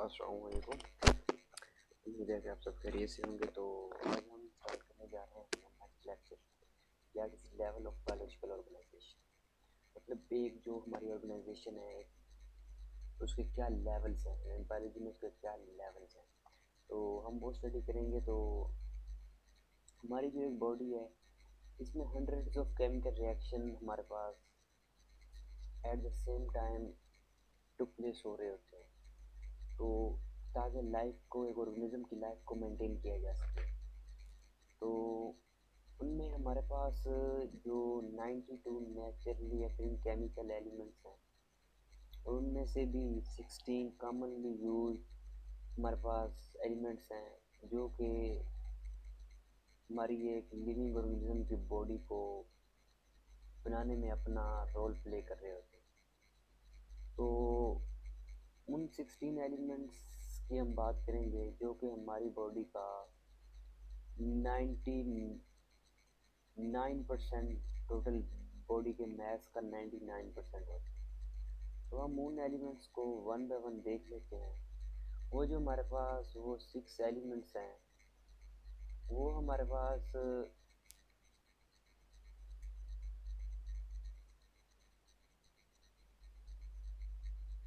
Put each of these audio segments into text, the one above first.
अस्सलाम वालेकुम। उम्मीद है कि आप सब खैरियत से होंगे। तो आज हम स्टार्ट करने जा रहे हैं हमारे lecture, that is level of biological organisation. मतलब एक जो हमारी ऑर्गेनाइजेशन है उसके क्या लेवल्स हैं, बायोलॉजी में उसके क्या लेवल्स हैं, तो हम वो स्टडी करेंगे। तो हमारी जो एक बॉडी है इसमें हंड्रेड्स ऑफ केमिकल रिएक्शन हमारे पास at the same time took place हो रहे होते हैं, तो ताकि लाइफ को, एक ऑर्गेनिज्म की लाइफ को मेंटेन किया जा सके। तो उनमें हमारे पास जो 92 नेचुरली अकरिंग केमिकल एलिमेंट्स हैं, उनमें से भी 16 कॉमनली यूज हमारे पास एलिमेंट्स हैं जो कि हमारी एक लिविंग ऑर्गेनिज्म की बॉडी को बनाने में अपना रोल प्ले कर रहे होते हैं। तो उन 16 एलिमेंट्स की हम बात करेंगे जो कि हमारी बॉडी का 99% टोटल बॉडी के मास का 99% होता है। तो हम उन एलिमेंट्स को वन बाय वन देख लेते हैं। वो जो हमारे पास वो 6 एलिमेंट्स हैं, वो हमारे पास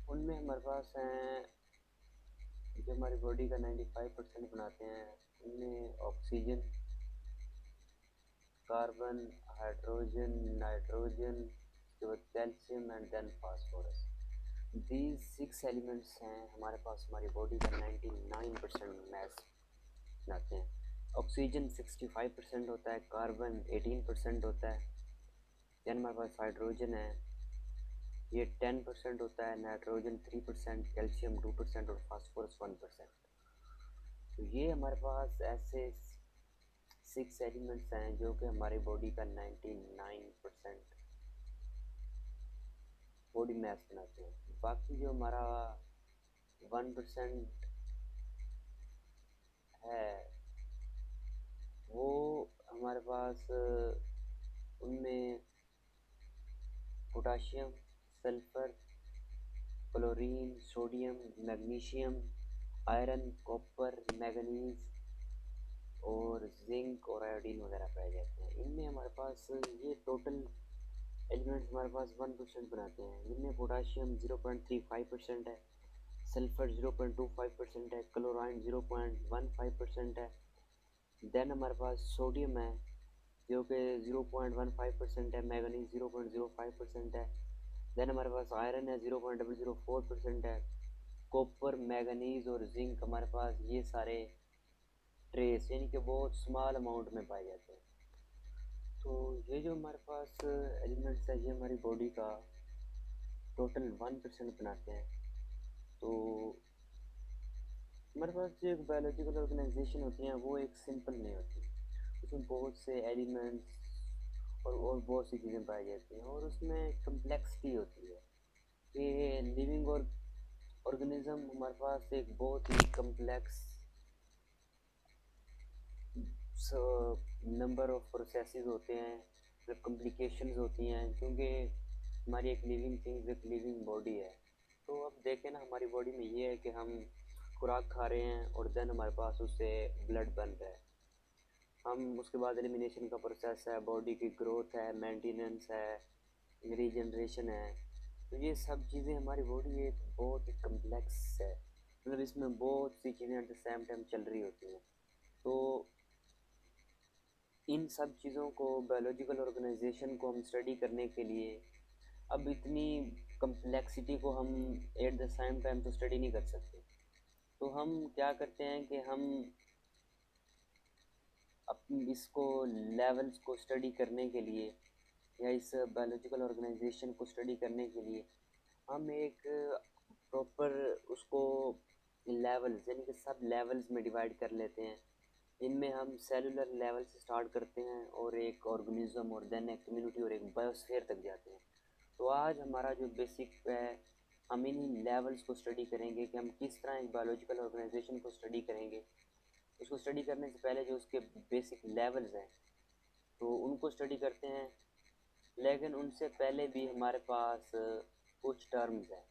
उनमें हमारे पास हैं जो हमारी बॉडी का 95% बनाते हैं। उनमें ऑक्सीजन, कार्बन, हाइड्रोजन, नाइट्रोजन, उसके बाद calcium and then phosphorus. These 6 elements हैं हमारे पास हमारी बॉडी का 99% मास बनाते हैं। ऑक्सीजन 65% होता है, कार्बन 18% होता है, देन हमारे पास हाइड्रोजन है, ये 10% होता है, नाइट्रोजन 3%, कैल्शियम 2% और फास्फोरस 1%। तो ये हमारे पास ऐसे 6 एलिमेंट्स हैं जो कि हमारी बॉडी का 99% बॉडी मास बनाते हैं। बाकी जो हमारा 1% है वो हमारे पास उनमें potassium, sulphur, chlorine, sodium, magnesium, iron, copper, manganese और जिंक और आयोडीन वगैरह पाए जाते हैं। इनमें हमारे पास ये टोटल एलिमेंट्स हमारे पास 1% बनाते हैं। इनमें पोटाशियम 0.35% है, सल्फर 0.25% है, क्लोराइन 0.15% है, देन हमारे पास सोडियम है जो कि 0.15% है, मैंगनीज 0.05% है, देन हमारे पास आयरन है 0.004% है, कॉपर, मैंगनीज और जिंक हमारे पास ये सारे ट्रेस यानी कि बहुत स्मॉल अमाउंट में पाए जाते हैं। तो ये जो हमारे पास एलिमेंट्स है ये हमारी बॉडी का टोटल 1% बनाते हैं। तो हमारे पास जो एक बायोलॉजिकल ऑर्गेनाइजेशन होती है वो एक सिंपल नहीं होती, उसमें बहुत से एलिमेंट्स और बहुत सी चीज़ें पाई जाती हैं और उसमें कम्प्लेक्सिटी होती है कि लिविंग और ऑर्गेनिज्म हमारे पास एक बहुत ही कम्प्लेक्स नंबर ऑफ प्रोसेसेस होते हैं, मतलब कॉम्प्लिकेशंस होती हैं, क्योंकि हमारी एक लिविंग थिंग्स, एक लिविंग बॉडी है। तो अब देखें ना, हमारी बॉडी में ये है कि हम खुराक खा रहे हैं और देन हमारे पास उससे ब्लड बन रहा है, हम उसके बाद एलिमिनेशन का प्रोसेस है, बॉडी की ग्रोथ है, मेंटेनेंस है, रीजनरेशन है। तो ये सब चीज़ें हमारी बॉडी एक बहुत ही कम्प्लेक्स है, मतलब इसमें बहुत सी चीज़ें एट द सेम टाइम चल रही होती हैं। तो इन सब चीज़ों को, बायोलॉजिकल ऑर्गेनाइजेशन को हम स्टडी करने के लिए अब इतनी कम्प्लेक्सिटी को हम एट द सेम टाइम तो स्टडी नहीं कर सकते। तो हम क्या करते हैं कि हम अपनी इसको लेवल्स को स्टडी करने के लिए या इस बायोलॉजिकल ऑर्गेनाइजेशन को स्टडी करने के लिए हम एक प्रॉपर उसको लेवल्स यानी कि सब लेवल्स में डिवाइड कर लेते हैं। इनमें हम सेलुलर लेवल से स्टार्ट करते हैं और एक ऑर्गेनिज्म और देन एक कम्युनिटी और एक बायोस्फीयर तक जाते हैं। तो आज हमारा जो बेसिक है, हम इन्हीं लेवल्स को स्टडी करेंगे कि हम किस तरह एक बायोलॉजिकल ऑर्गेनाइजेशन को स्टडी करेंगे। उसको स्टडी करने से पहले जो उसके बेसिक लेवल्स हैं तो उनको स्टडी करते हैं, लेकिन उनसे पहले भी हमारे पास कुछ टर्म्स हैं,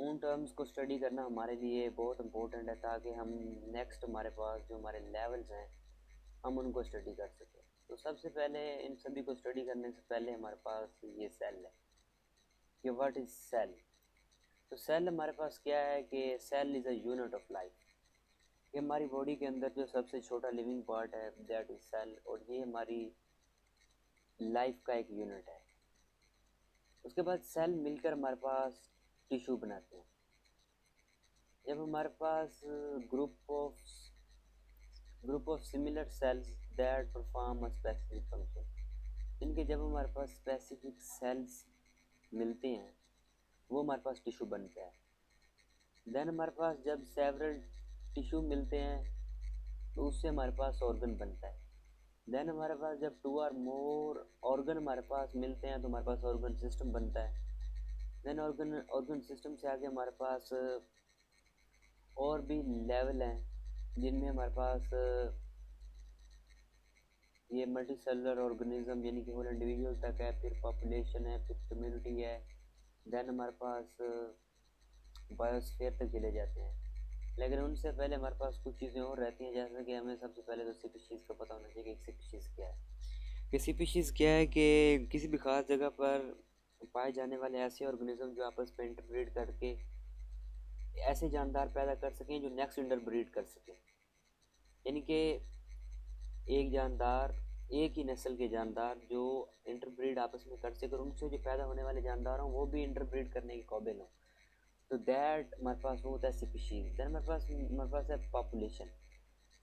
उन टर्म्स को स्टडी करना हमारे लिए बहुत इम्पोर्टेंट है, ताकि हम नेक्स्ट हमारे पास जो हमारे लेवल्स हैं हम उनको स्टडी कर सकें। तो सबसे पहले इन सभी को स्टडी करने से पहले हमारे पास ये सेल है कि व्हाट इज़ सेल। तो सेल हमारे पास क्या है कि cell is a unit of life. ये हमारी बॉडी के अंदर जो सबसे छोटा लिविंग पार्ट है दैट इज़ सेल, और ये हमारी लाइफ का एक यूनिट है। उसके बाद सेल मिलकर हमारे पास टिश्यू बनाते हैं। जब हमारे पास group of similar cells that perform a specific function, इनके जब हमारे पास स्पेसिफिक सेल्स मिलते हैं वो हमारे पास टिश्यू बनता है। देन हमारे पास जब सेवरल टिश्यू मिलते हैं तो उससे हमारे पास ऑर्गन बनता है। देन हमारे पास जब 2 और मोर ऑर्गन हमारे पास मिलते हैं तो हमारे पास ऑर्गन सिस्टम बनता है। देन ऑर्गन सिस्टम से आगे हमारे पास और भी लेवल हैं जिनमें हमारे पास ये मल्टी सेलुलर ऑर्गेनिज्म यानी कि होल इंडिविजुअल तक है, फिर पॉपुलेशन है, फिर कम्युनिटी है। देन हमारे पास बायोस्फीयर तक चले जाते हैं। लेकिन उनसे पहले हमारे पास कुछ चीज़ें और रहती हैं, जैसे कि हमें सबसे पहले तो स्पीशीज़ का पता होना चाहिए कि स्पीशीज़ क्या है। कि स्पीशीज़ क्या है कि किसी भी खास जगह पर पाए जाने वाले ऐसे ऑर्गेनिज्म जो आपस में इंटरब्रीड करके ऐसे जानदार पैदा कर सकें जो नेक्स्ट इंटरब्रीड कर सकें, यानी कि एक जानदार, एक ही नस्ल के जानदार जो इंटरब्रीड आपस में कर सके और उनसे जो पैदा होने वाले जानदार हों वो भी इंटरब्रीड करने के काबिल हों। तो दैट हमारे पास वो होता है स्पीशीज़। देन हमारे पास है पॉपुलेशन।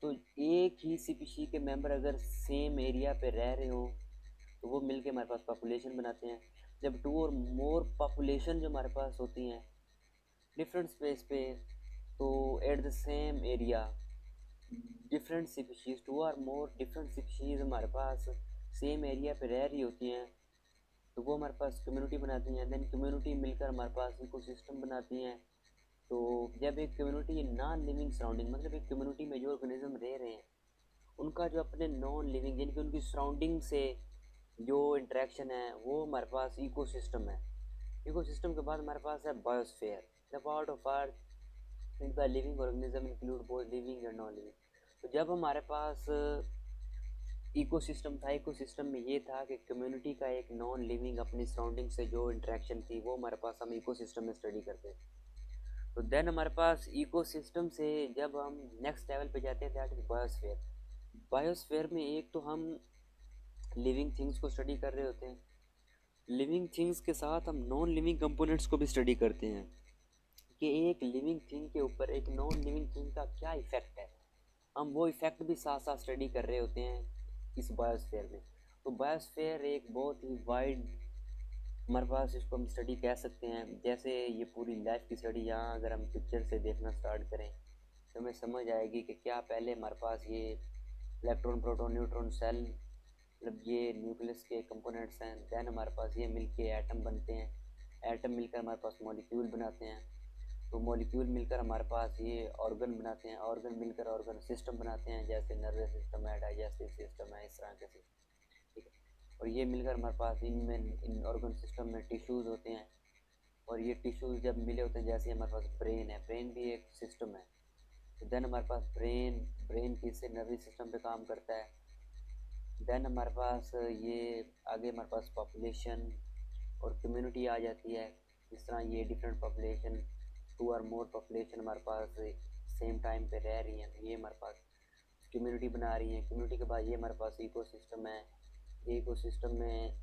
तो एक ही स्पीशी के मेंबर अगर सेम एरिया पे रह रहे हो तो वो मिलके हमारे पास पॉपुलेशन बनाते हैं। जब 2 और मोर पॉपुलेशन जो हमारे पास होती हैं डिफरेंट स्पेस पे, तो eight the same area different species, 2 और मोर डिफरेंट स्पीशीज़ हमारे पास सेम एरिया पे रह रही होती हैं तो वो हमारे पास कम्युनिटी बनाती हैं। देन कम्युनिटी मिलकर हमारे पास इकोसिस्टम बनाती हैं। तो जब एक कम्युनिटी नॉन लिविंग सराउंडिंग, मतलब एक कम्युनिटी में जो ऑर्गेनिज्म रह रहे हैं उनका जो अपने नॉन लिविंग यानी कि उनकी सराउंडिंग से जो इंटरेक्शन है वो हमारे पास इकोसिस्टम है। इकोसिस्टम के बाद हमारे पास है biosphere, the part of earth in the living organism include both living and non living. तो जब हमारे पास इकोसिस्टम था, इकोसिस्टम में ये था कि कम्युनिटी का एक नॉन लिविंग अपनी सराउंडिंग से जो इंटरेक्शन थी वो हमारे पास हम इकोसिस्टम में स्टडी करते हैं। तो देन हमारे पास इकोसिस्टम से जब हम नेक्स्ट लेवल पे जाते हैं दैट इज बायोस्फीयर। बायोस्फीयर में एक तो हम लिविंग थिंग्स को स्टडी कर रहे होते हैं, लिविंग थिंग्स के साथ हम नॉन लिविंग कंपोनेंट्स को भी स्टडी करते हैं कि एक लिविंग थिंग के ऊपर एक नॉन लिविंग थिंग का क्या इफ़ेक्ट है। हम वो इफ़ेक्ट भी साथ साथ स्टडी कर रहे होते हैं इस बायोस्फीयर में। तो बायोस्फीयर एक बहुत ही वाइड हमारे पास इसको हम स्टडी कह सकते हैं। जैसे ये पूरी लाइफ की स्टडी यहाँ अगर हम पिक्चर से देखना स्टार्ट करें तो हमें समझ आएगी कि क्या पहले हमारे पास ये इलेक्ट्रॉन प्रोटॉन न्यूट्रॉन सेल, मतलब ये न्यूक्लियस के कंपोनेंट्स हैं। देन हमारे पास ये मिलके एटम बनते हैं, एटम मिलकर हमारे पास मॉलिक्यूल बनाते हैं, तो मॉलिक्यूल मिलकर हमारे पास ये ऑर्गन बनाते हैं, ऑर्गन मिलकर ऑर्गन सिस्टम बनाते हैं जैसे नर्वस सिस्टम है, डाइजेस्टिव सिस्टम है, इस तरह के से, ठीक है। और ये मिलकर हमारे पास इन ऑर्गन सिस्टम में टिश्यूज़ होते हैं, और ये टिश्यूज़ जब मिले होते हैं जैसे हमारे पास ब्रेन है, ब्रेन भी एक सिस्टम है। तो देन हमारे पास ब्रेन किससे नर्वस सिस्टम पे काम करता है। देन हमारे पास ये आगे हमारे पास पॉपुलेशन और कम्युनिटी आ जाती है। जिस तरह ये डिफरेंट पॉपुलेशन, 2 और मोर पॉपुलेशन हमारे पास सेम टाइम पे रह रही हैं तो ये हमारे पास कम्युनिटी बना रही हैं। कम्युनिटी के बाद ये हमारे पास इकोसिस्टम है। इकोसिस्टम में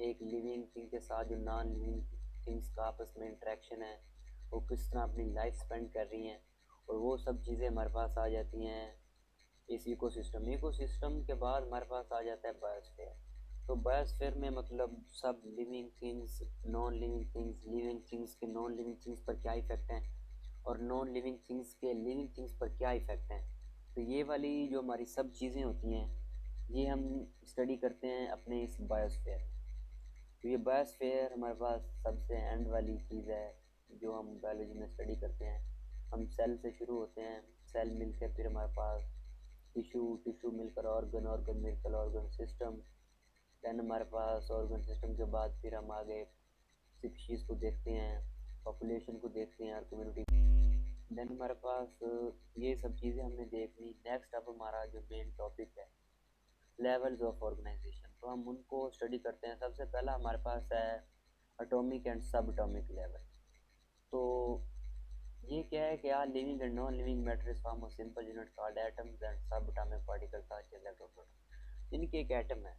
एक लिविंग थिंग के साथ जो नॉन लिविंग थिंग्स का आपस में इंटरेक्शन है वो किस तरह अपनी लाइफ स्पेंड कर रही हैं, और वो सब चीज़ें हमारे पास आ जाती हैं इस इकोसिस्टम के बाद हमारे पास आ जाता है बायोस्फीयर। तो बायोस्फीयर में मतलब सब living things, non living things, living things के नॉन लिविंग थिंग्स पर क्या इफ़ेक्ट हैं और नॉन लिविंग थिंग्स के लिविंग थिंग्स पर क्या इफ़ेक्ट हैं। तो ये वाली जो हमारी सब चीज़ें होती हैं ये हम स्टडी करते हैं अपने इस बायोस्फीयर। तो ये बायोस्फीयर हमारे पास सबसे एंड वाली चीज़ है जो हम बायोलॉजी में स्टडी करते हैं। हम सेल से शुरू होते हैं, सेल मिलकर फिर हमारे पास टिश्यू, टिश्यू मिलकर ऑर्गन, ऑर्गन मिलकर ऑर्गन सिस्टम। देन हमारे पास ऑर्गन सिस्टम के बाद फिर हम आगे स्पीशीज़ को देखते हैं। पॉपुलेशन को देखते हैं और कम्युनिटी। देन हमारे पास ये सब चीज़ें हमने देख ली। नेक्स्ट अब हमारा जो मेन टॉपिक है लेवल्स ऑफ ऑर्गेनाइजेशन, तो हम उनको स्टडी करते हैं। सबसे पहला हमारे पास है atomic and sub atomic level. तो ये क्या है कि यार living and non living matter is form of simple unit called atoms and sub atomic particles such as electron proton. इनकी एक एटम है।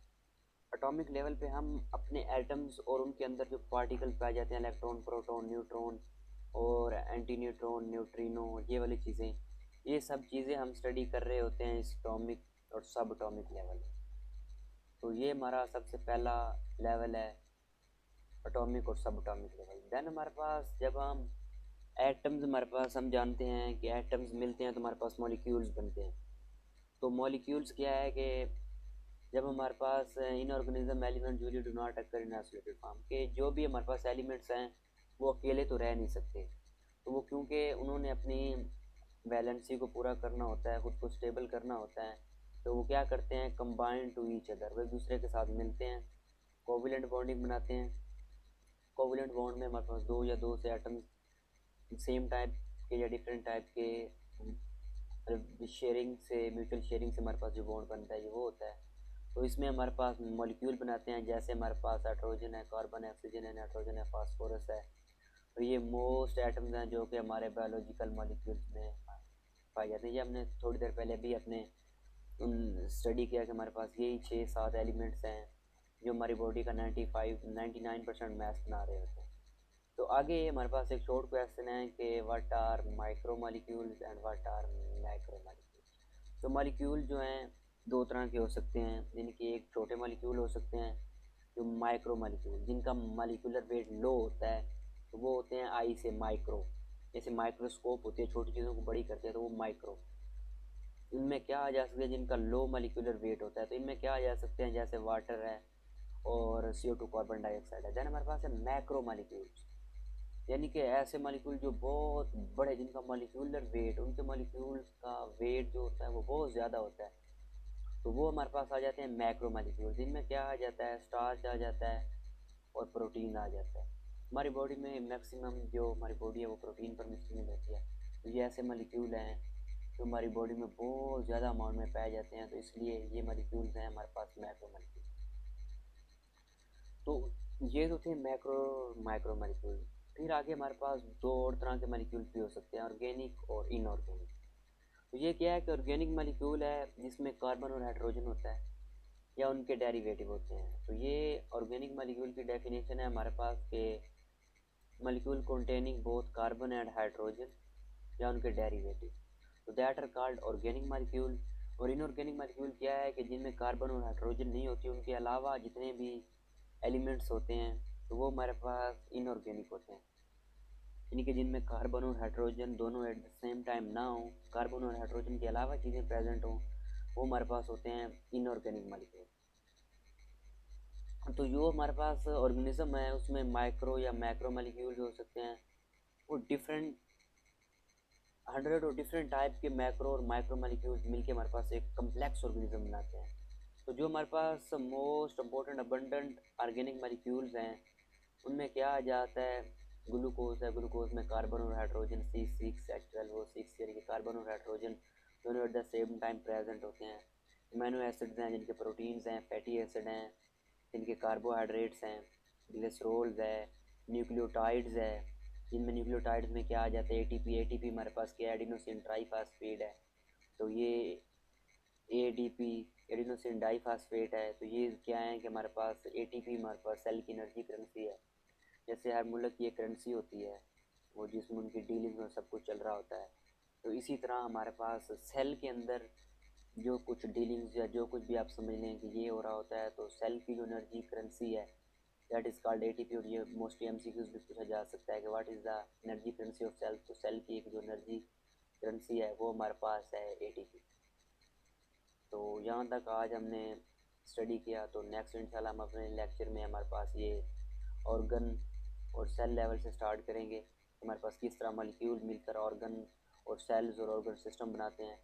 एटॉमिक लेवल पे हम अपने एटम्स और उनके अंदर जो पार्टिकल पाए जाते हैं, इलेक्ट्रॉन, प्रोटॉन, न्यूट्रॉन और एंटी न्यूट्रॉन, न्यूट्रिनो, ये वाली चीज़ें, ये सब चीज़ें हम स्टडी कर रहे होते हैं इस एटॉमिक और सब एटॉमिक लेवल। तो ये हमारा सबसे पहला लेवल है एटॉमिक और सब एटॉमिक लेवल। देन हमारे पास जब हम एटम्स, हमारे पास हम जानते हैं कि एटम्स मिलते हैं तो हमारे पास मॉलिक्यूल्स बनते हैं। तो मॉलिक्यूल्स क्या है कि जब हमारे पास inorganic element usually do not occur in isolated form, के जो भी हमारे पास एलिमेंट्स हैं वो अकेले तो रह नहीं सकते। तो वो क्योंकि उन्होंने अपनी बैलेंसी को पूरा करना होता है, खुद को स्टेबल करना होता है, तो वो क्या करते हैं, कंबाइन टू ईच अदर, वो एक दूसरे के साथ मिलते हैं, कोवलेंट बॉन्डिंग बनाते हैं। कोवलेंट बॉन्ड में हमारे पास दो या दो से एटम्स सेम टाइप के या डिफरेंट टाइप के शेयरिंग से, म्यूचुअल शेयरिंग से हमारे पास जो बॉन्ड बनता है ये वो होता है। तो इसमें हमारे पास मॉलिक्यूल बनाते हैं, जैसे हमारे पास हाइड्रोजन है, कार्बन है, ऑक्सीजन है, नाइट्रोजन है, फास्फोरस है। तो ये मोस्ट एटम्स हैं जो कि हमारे बायोलॉजिकल मॉलिक्यूल्स में पाए जाते हैं। ये हमने थोड़ी देर पहले भी अपने स्टडी किया कि हमारे पास यही 6-7 एलिमेंट्स हैं जो हमारी बॉडी का 99% मैस बना रहे होते हैं। तो आगे हमारे पास एक शॉर्ट क्वेश्चन है कि what are micro molecules and what are macro molecules. तो मॉलिक्यूल जो हैं दो तरह के हो सकते हैं, जिनके एक छोटे मॉलिक्यूल हो सकते हैं, जो माइक्रो मॉलिक्यूल जिनका मॉलिक्यूलर वेट लो होता है, तो वो होते हैं आई से माइक्रो। जैसे माइक्रोस्कोप होती है, छोटी चीज़ों को बड़ी करते हैं, तो वो माइक्रो। इनमें क्या आ जा सकते हैं जिनका लो मॉलिक्यूलर वेट होता है, तो इनमें क्या आ जा सकते हैं, जैसे वाटर है और CO2 कार्बन डाइऑक्साइड है। देन हमारे पास है मैक्रो मॉलिक्यूल्स, यानी कि ऐसे मॉलिक्यूल जो बहुत बड़े, जिनका मॉलिक्यूलर वेट, उनके मॉलिक्यूल्स का वेट जो होता है वो बहुत ज़्यादा होता है, तो वो हमारे पास आ जाते हैं मैक्रो मॉलिक्यूल। जिनमें क्या आ जाता है, स्टार्च आ जाता है और प्रोटीन आ जाता है। हमारी बॉडी में मैक्सिमम जो हमारी बॉडी है वो प्रोटीन पर मुश्तमिल होती है। तो ये ऐसे मॉलिक्यूल हैं जो हमारी बॉडी में बहुत ज़्यादा अमाउंट में पाए जाते हैं, तो इसलिए ये मॉलिक्यूल्स हैं हमारे पास मैक्रो मॉलिक्यूल। तो ये तो थे मैक्रो माइक्रो मॉलिक्यूल। फिर आगे हमारे पास दो और तरह के मॉलिक्यूल भी हो सकते हैं, ऑर्गेनिक और इनऑर्गेनिक। तो ये क्या है कि ऑर्गेनिक मॉलिक्यूल है जिसमें कार्बन और हाइड्रोजन होता है या उनके डेरिवेटिव होते हैं। तो ये ऑर्गेनिक मॉलिक्यूल की डेफिनेशन है हमारे पास के molecule containing both carbon and hydrogen या उनके डेरिवेटिव, तो that are called organic molecule. और इनऑर्गेनिक मॉलिक्यूल क्या है कि जिनमें कार्बन और हाइड्रोजन नहीं होती, उनके अलावा जितने भी एलिमेंट्स होते हैं तो वो हमारे पास इनऑर्गेनिक होते हैं, यानी कि जिनमें कार्बन और हाइड्रोजन दोनों एट द सेम टाइम ना हो, कार्बन और हाइड्रोजन के अलावा चीज़ें प्रेजेंट हों, वो हमारे पास होते हैं इनऑर्गेनिक मॉलिक्यूल। तो जो हमारे पास ऑर्गेनिज्म है उसमें माइक्रो या मैक्रो मॉलिक्यूल हो सकते हैं, वो डिफरेंट 100 और डिफरेंट टाइप के मैक्रो और माइक्रो मॉलिक्यूल्स मिलके हमारे पास एक कम्प्लेक्स ऑर्गेनिज्म बनाते हैं। तो जो हमारे पास most important abundant organic molecules हैं उनमें क्या आ जाता है, ग्लूकोज है, ग्लूकोज में कार्बन और हाइड्रोजन C6H12O6, यानी कि कार्बन और हाइड्रोजन दोनों eight the same time present होते हैं। अमीनो एसिड्स हैं जिनके प्रोटीन्स हैं, फैटी एसिड हैं जिनके कार्बोहाइड्रेट्स हैं, ग्लिसरॉल्स है, न्यूक्लियोटाइड्स है जिनमें न्यूक्लियोटाइड्स में क्या आ जाता है, एटीपी हमारे पास क्या, एडिनोसिन ट्राईफास्फेट है। तो ये एडीपी एडिनोसिन डाईफास्फेट है। तो ये क्या है कि हमारे पास एटीपी हमारे पास सेल की एनर्जी करेंसी है। जैसे हर मुल्क की एक करेंसी होती है वो जिसमें उनकी डीलिंग और सब कुछ चल रहा होता है, तो इसी तरह हमारे पास सेल के अंदर जो कुछ डीलिंग्स या जो कुछ भी आप समझ लें कि ये हो रहा होता है, तो सेल की जो एनर्जी करेंसी है दैट इज़ कॉल्ड एटीपी। और ये मोस्टली एमसीक्यूज भी पूछा जा सकता है कि what is the energy currency of cell. तो सेल की एक जो एनर्जी करेंसी है वो हमारे पास है एटीपी। तो यहाँ तक आज हमने स्टडी किया, तो नेक्स्ट इंशाल्लाह हम अपने लेक्चर में हमारे पास ये ऑर्गन और सेल लेवल से स्टार्ट करेंगे, हमारे पास किस तरह मॉलिक्यूल मिलकर ऑर्गन और सेल्स और ऑर्गन सिस्टम बनाते हैं।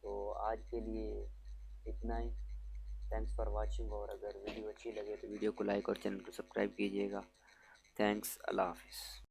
तो आज के लिए इतना ही। थैंक्स फॉर वाचिंग, और अगर वीडियो अच्छी लगे तो वीडियो को लाइक और चैनल को सब्सक्राइब कीजिएगा। थैंक्स, अल्लाह हाफिज़।